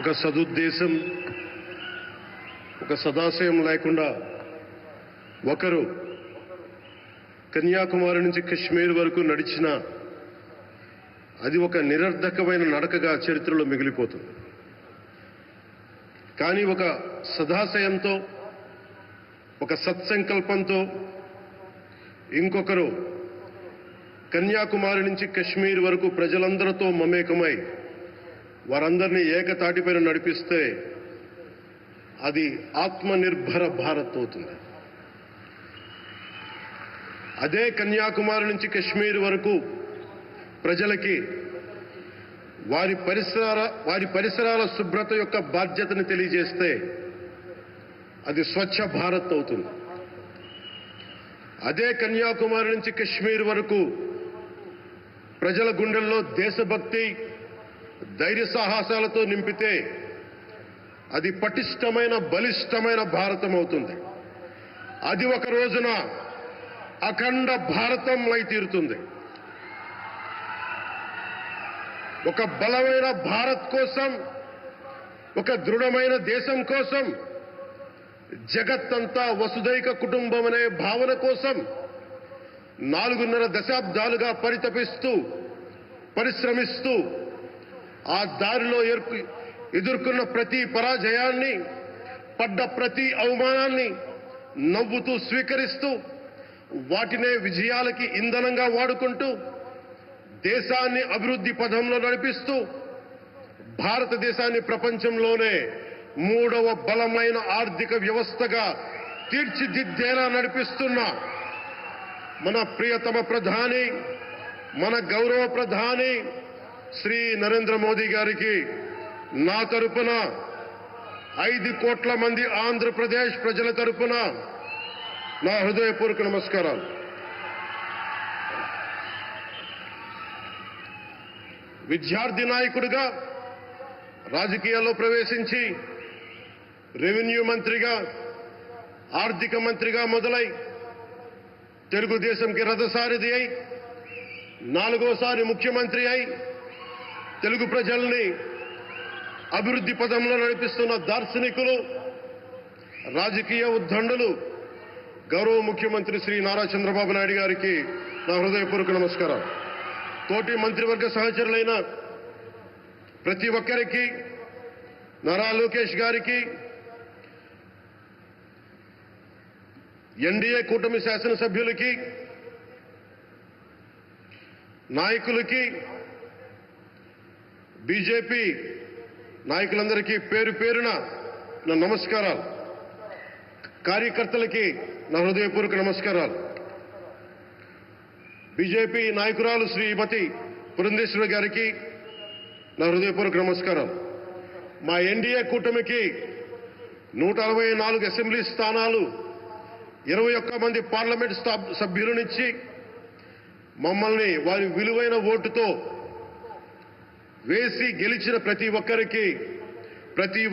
ఒక సదుద్దేశం, ఒక సదాశయం లేకుండా ఒకరు కన్యాకుమారి నుంచి కశ్మీర్ వరకు నడిచిన అది ఒక నిరర్ధకమైన నడకగా చరిత్రలో మిగిలిపోతుంది. కానీ ఒక సదాశయంతో, ఒక సత్సంకల్పంతో ఇంకొకరు కన్యాకుమారి నుంచి కశ్మీర్ వరకు ప్రజలందరితో మమేకమై వారందరినీ ఏకతాటిపైన నడిపిస్తే అది ఆత్మనిర్భర భారత్ అవుతుంది. అదే కన్యాకుమారి నుంచి కశ్మీర్ వరకు ప్రజలకి వారి పరిసరాల శుభ్రత యొక్క బాధ్యతను తెలియజేస్తే అది స్వచ్ఛ భారత్ అవుతుంది. అదే కన్యాకుమారి నుంచి కశ్మీర్ వరకు ప్రజల గుండెల్లో దేశభక్తి, ధైర్య సాహసాలతో నింపితే అది పటిష్టమైన, బలిష్టమైన భారతం అవుతుంది. అది ఒక రోజున అఖండ భారతం అయి తీరుతుంది. ఒక బలమైన భారత్ కోసం, ఒక దృఢమైన దేశం కోసం, జగత్తంతా వసుదైక కుటుంబం అనే భావన కోసం 4.5 దశాబ్దాలుగా పరిశ్రమిస్తూ ఆ దారిలో ఎదుర్కొన్న ప్రతి పరాజయాన్ని, పడ్డ ప్రతి అవమానాన్ని నవ్వుతూ స్వీకరిస్తూ వాటినే విజయాలకి ఇంధనంగా వాడుకుంటూ దేశాన్ని అభివృద్ధి పథంలో నడిపిస్తూ భారతదేశాన్ని ప్రపంచంలోనే 3వ బలమైన ఆర్థిక వ్యవస్థగా తీర్చిదిద్దేలా నడిపిస్తున్న మన ప్రియతమ ప్రధాని, మన గౌరవ ప్రధాని శ్రీ నరేంద్ర మోదీ గారికి నా తరపున 5 కోట్ల మంది ఆంధ్రప్రదేశ్ ప్రజల తరపున నా హృదయపూర్వక నమస్కారాలు. విద్యార్థి నాయకుడిగా రాజకీయాల్లో ప్రవేశించి రెవెన్యూ మంత్రిగా, ఆర్థిక మంత్రిగా మొదలై తెలుగుదేశంకి రథసారథి అయి 4వసారి ముఖ్యమంత్రి అయి తెలుగు ప్రజల్ని అభివృద్ధి పదంలో నడిపిస్తున్న దార్శనికులు, రాజకీయ ఉద్దండులు గౌరవ ముఖ్యమంత్రి శ్రీ నారా చంద్రబాబు నాయుడు గారికి నా హృదయపూర్వక నమస్కారం. తోటి మంత్రివర్గ సహచరులైన ప్రతి ఒక్కరికి, నారా లోకేష్ గారికి, ఎన్డీఏ కూటమి శాసనసభ్యులకి, నాయకులకి, బీజేపీ నాయకులందరికీ పేరు పేరున నా నమస్కారాలు. కార్యకర్తలకి నా హృదయపూర్వక నమస్కారాలు. బీజేపీ నాయకురాలు శ్రీమతి పురంధేశ్వరి గారికి నా హృదయపూర్వక నమస్కారాలు. మా ఎన్డీఏ కూటమికి 164 అసెంబ్లీ స్థానాలు, 21 మంది పార్లమెంట్ సభ్యులనిచ్చి మమ్మల్ని వారి విలువైన ఓటుతో వేసి గెలిచిన ప్రతి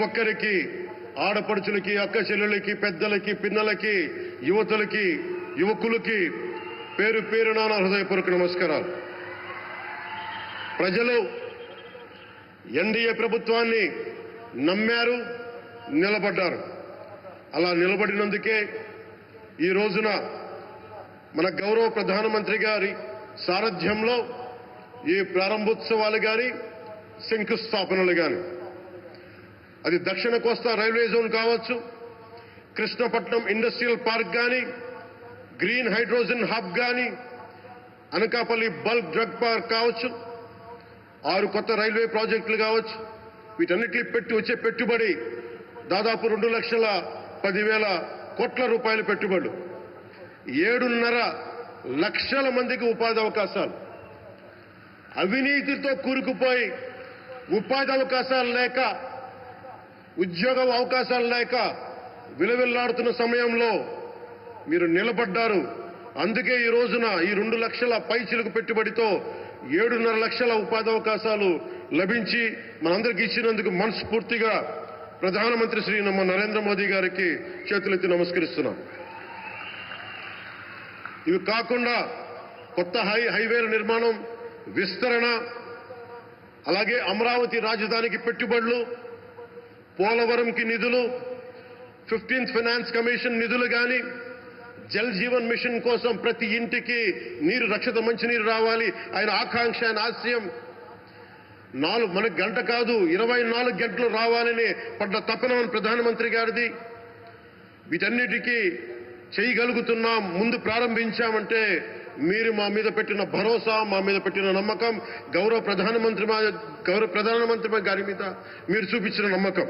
ఒక్కరికి ఆడపడుచులకి, అక్క చెల్లెళ్ళకి, పెద్దలకి, పిన్నలకి, యువతులకి, యువకులకి పేరు పేరున నా హృదయపూర్వక నమస్కారాలు. ప్రజలు ఎన్డీఏ ప్రభుత్వాన్ని నమ్మారు, నిలబడ్డారు. అలా నిలబడినందుకే ఈ రోజున మన గౌరవ ప్రధానమంత్రి గారి సారథ్యంలో ఈ ప్రారంభోత్సవాలు కానీ, శంకుస్థాపనలు కానీ, అది దక్షిణ కోస్తా రైల్వే జోన్ కావచ్చు, కృష్ణపట్నం ఇండస్ట్రియల్ పార్క్ కానీ, గ్రీన్ హైడ్రోజన్ హబ్ కానీ, అనకాపల్లి బల్క్ డ్రగ్ పార్క్ కావచ్చు, 6 కొత్త రైల్వే ప్రాజెక్టులు కావచ్చు, వీటన్నిటిని వచ్చే పెట్టుబడి దాదాపు 2,10,000 కోట్ల రూపాయల పెట్టుబడులు, 7.5 లక్షల మందికి ఉపాధి అవకాశాలు. అవినీతితో కూరుకుపోయి ఉపాధి అవకాశాలు లేక, ఉద్యోగ అవకాశాలు లేక విలవిల్లాడుతున్న సమయంలో మీరు నిలబడ్డారు. అందుకే ఈ రోజున ఈ 2 లక్షల పైచిలకు పెట్టుబడితో 7.5 లక్షల ఉపాధి అవకాశాలు లభించి మనందరికీ ఇచ్చినందుకు మనస్ఫూర్తిగా ప్రధానమంత్రి శ్రీ నరేంద్ర మోదీ గారికి చేతులెత్తి నమస్కరిస్తున్నాం. ఇవి కాకుండా కొత్త హైవేల నిర్మాణం, విస్తరణ, అలాగే అమరావతి రాజధానికి పెట్టుబడులు, పోలవరంకి నిధులు, 15th ఫైనాన్స్ కమిషన్ నిధులు కానీ, జల్ జీవన్ మిషన్ కోసం ప్రతి ఇంటికి నీరు, రక్షిత మంచినీరు రావాలి, ఆయన ఆకాంక్ష, ఆయన ఆశయం. మనకు గంట కాదు 24 గంటలు రావాలని పడ్డ తపన ప్రధానమంత్రి గారిది. వీటన్నిటికీ చేయగలుగుతున్నాం, ముందు ప్రారంభించామంటే మీరు మా మీద పెట్టిన భరోసా, మా మీద పెట్టిన నమ్మకం, గౌరవ ప్రధానమంత్రి గారి మీద మీరు చూపించిన నమ్మకం.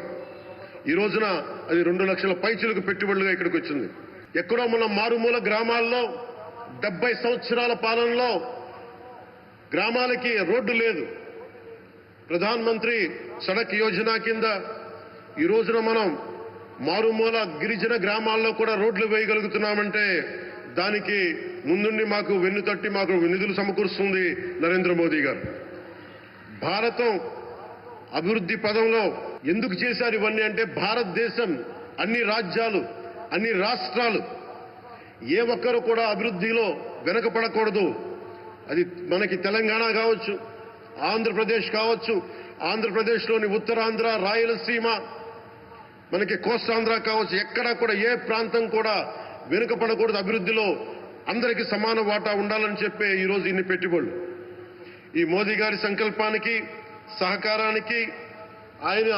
ఈ రోజున అది 2 లక్షల పైచులకు పెట్టుబడులుగా ఇక్కడికి వచ్చింది. ఎక్కడో మన మారుమూల గ్రామాల్లో 70 సంవత్సరాల పాలనలో గ్రామాలకి రోడ్డు లేదు. ప్రధానమంత్రి సడక్ యోజన కింద ఈ రోజున మనం మారుమూల గిరిజన గ్రామాల్లో కూడా రోడ్లు వేయగలుగుతున్నామంటే దానికి ముందుండి మాకు వెన్నుతట్టి మాకు నిధులు సమకూరుస్తుంది నరేంద్ర మోదీ గారు. భారతం అభివృద్ధి పదంలో ఎందుకు చేశారు ఇవన్నీ అంటే, భారతదేశం అన్ని రాజ్యాలు, అన్ని రాష్ట్రాలు ఏ ఒక్కరు కూడా అభివృద్ధిలో వెనకపడకూడదు. అది మనకి తెలంగాణ కావచ్చు, ఆంధ్రప్రదేశ్ కావచ్చు, ఆంధ్రప్రదేశ్లోని ఉత్తరాంధ్ర, రాయలసీమ, మనకి కోస్తాంధ్ర కావచ్చు, ఎక్కడా కూడా ఏ ప్రాంతం కూడా వెనుకపడకూడదు. అభివృద్ధిలో అందరికీ సమాన వాటా ఉండాలని చెప్పే ఈరోజు ఇన్ని పెట్టుబడులు. ఈ మోదీ గారి సంకల్పానికి, సహకారానికి, ఆయన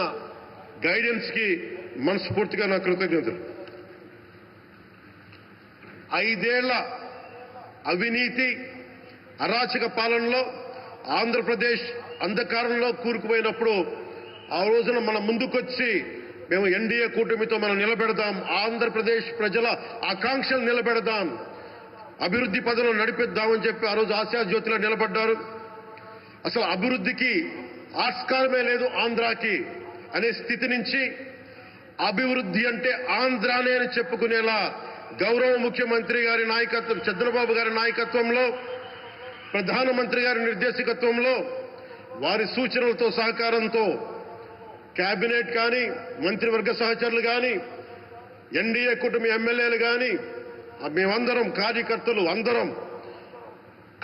గైడెన్స్ కి మనస్ఫూర్తిగా నా కృతజ్ఞతలు. 5 ఏళ్ల అవినీతి, అరాచక పాలనలో ఆంధ్రప్రదేశ్ అంధకారంలో కూరుకుపోయినప్పుడు ఆ రోజున మన ముందుకొచ్చి మేము ఎన్డీఏ కూటమితో మనం నిలబెడదాం, ఆంధ్రప్రదేశ్ ప్రజల ఆకాంక్షలు నిలబెడదాం, అభివృద్ధి పదంలో నడిపిద్దామని చెప్పి ఆ రోజు ఆశాజ్యోతిలో నిలబడ్డారు. అసలు అభివృద్ధికి ఆస్కారమే లేదు ఆంధ్రాకి అనే స్థితి నుంచి అభివృద్ధి అంటే ఆంధ్రానే అని చెప్పుకునేలా గౌరవ ముఖ్యమంత్రి గారి నాయకత్వం, చంద్రబాబు గారి నాయకత్వంలో, ప్రధానమంత్రి గారి నిర్దేశకత్వంలో, వారి సూచనలతో, సహకారంతో కేబినెట్ కానీ, మంత్రివర్గ సహచరులు కానీ, ఎన్డీఏ కూటమి ఎమ్మెల్యేలు కానీ, మేమందరం కార్యకర్తలు అందరం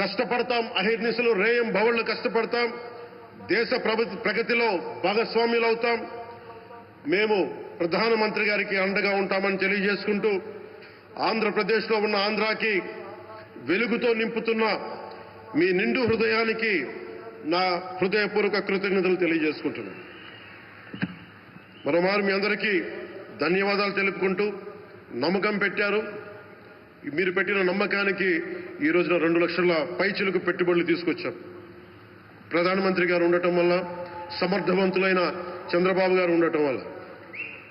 కష్టపడతాం. అహిర్నిశలు రేయం భవళ్లు కష్టపడతాం. దేశ ప్రగతిలో భాగస్వాములు అవుతాం. మేము ప్రధానమంత్రి గారికి అండగా ఉంటామని తెలియజేసుకుంటూ, ఆంధ్రప్రదేశ్లో ఉన్న ఆంధ్రాకి వెలుగుతో నింపుతున్న మీ నిండు హృదయానికి నా హృదయపూర్వక కృతజ్ఞతలు తెలియజేసుకుంటున్నాను. మరోమారు మీ అందరికీ ధన్యవాదాలు తెలుపుకుంటూ, నమ్మకం పెట్టారు. మీరు పెట్టిన నమ్మకానికి ఈ రోజున 2 లక్షల పైచిలకు పెట్టుబడులు తీసుకొచ్చాం. ప్రధానమంత్రి గారు ఉండటం వల్ల, సమర్థవంతులైన చంద్రబాబు గారు ఉండటం వల్ల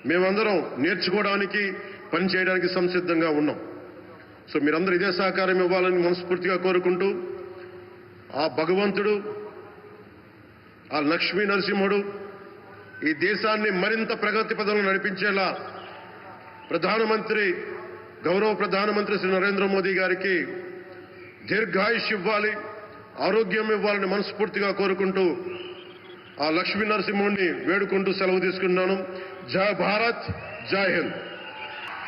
మేమందరం నేర్చుకోవడానికి, పనిచేయడానికి సంసిద్ధంగా ఉన్నాం. సో మీరందరూ ఇదే సహకారం ఇవ్వాలని మనస్ఫూర్తిగా కోరుకుంటూ, ఆ భగవంతుడు, ఆ లక్ష్మీ నరసింహుడు ఈ దేశాన్ని మరింత ప్రగతి పదంలో నడిపించేలా గౌరవ ప్రధానమంత్రి శ్రీ నరేంద్ర మోదీ గారికి దీర్ఘాయుష్ ఇవ్వాలి, ఆరోగ్యం ఇవ్వాలని మనస్ఫూర్తిగా కోరుకుంటూ, ఆ లక్ష్మీ నరసింహుడిని వేడుకుంటూ సెలవు తీసుకున్నాను. జై భారత్, జై హింద్.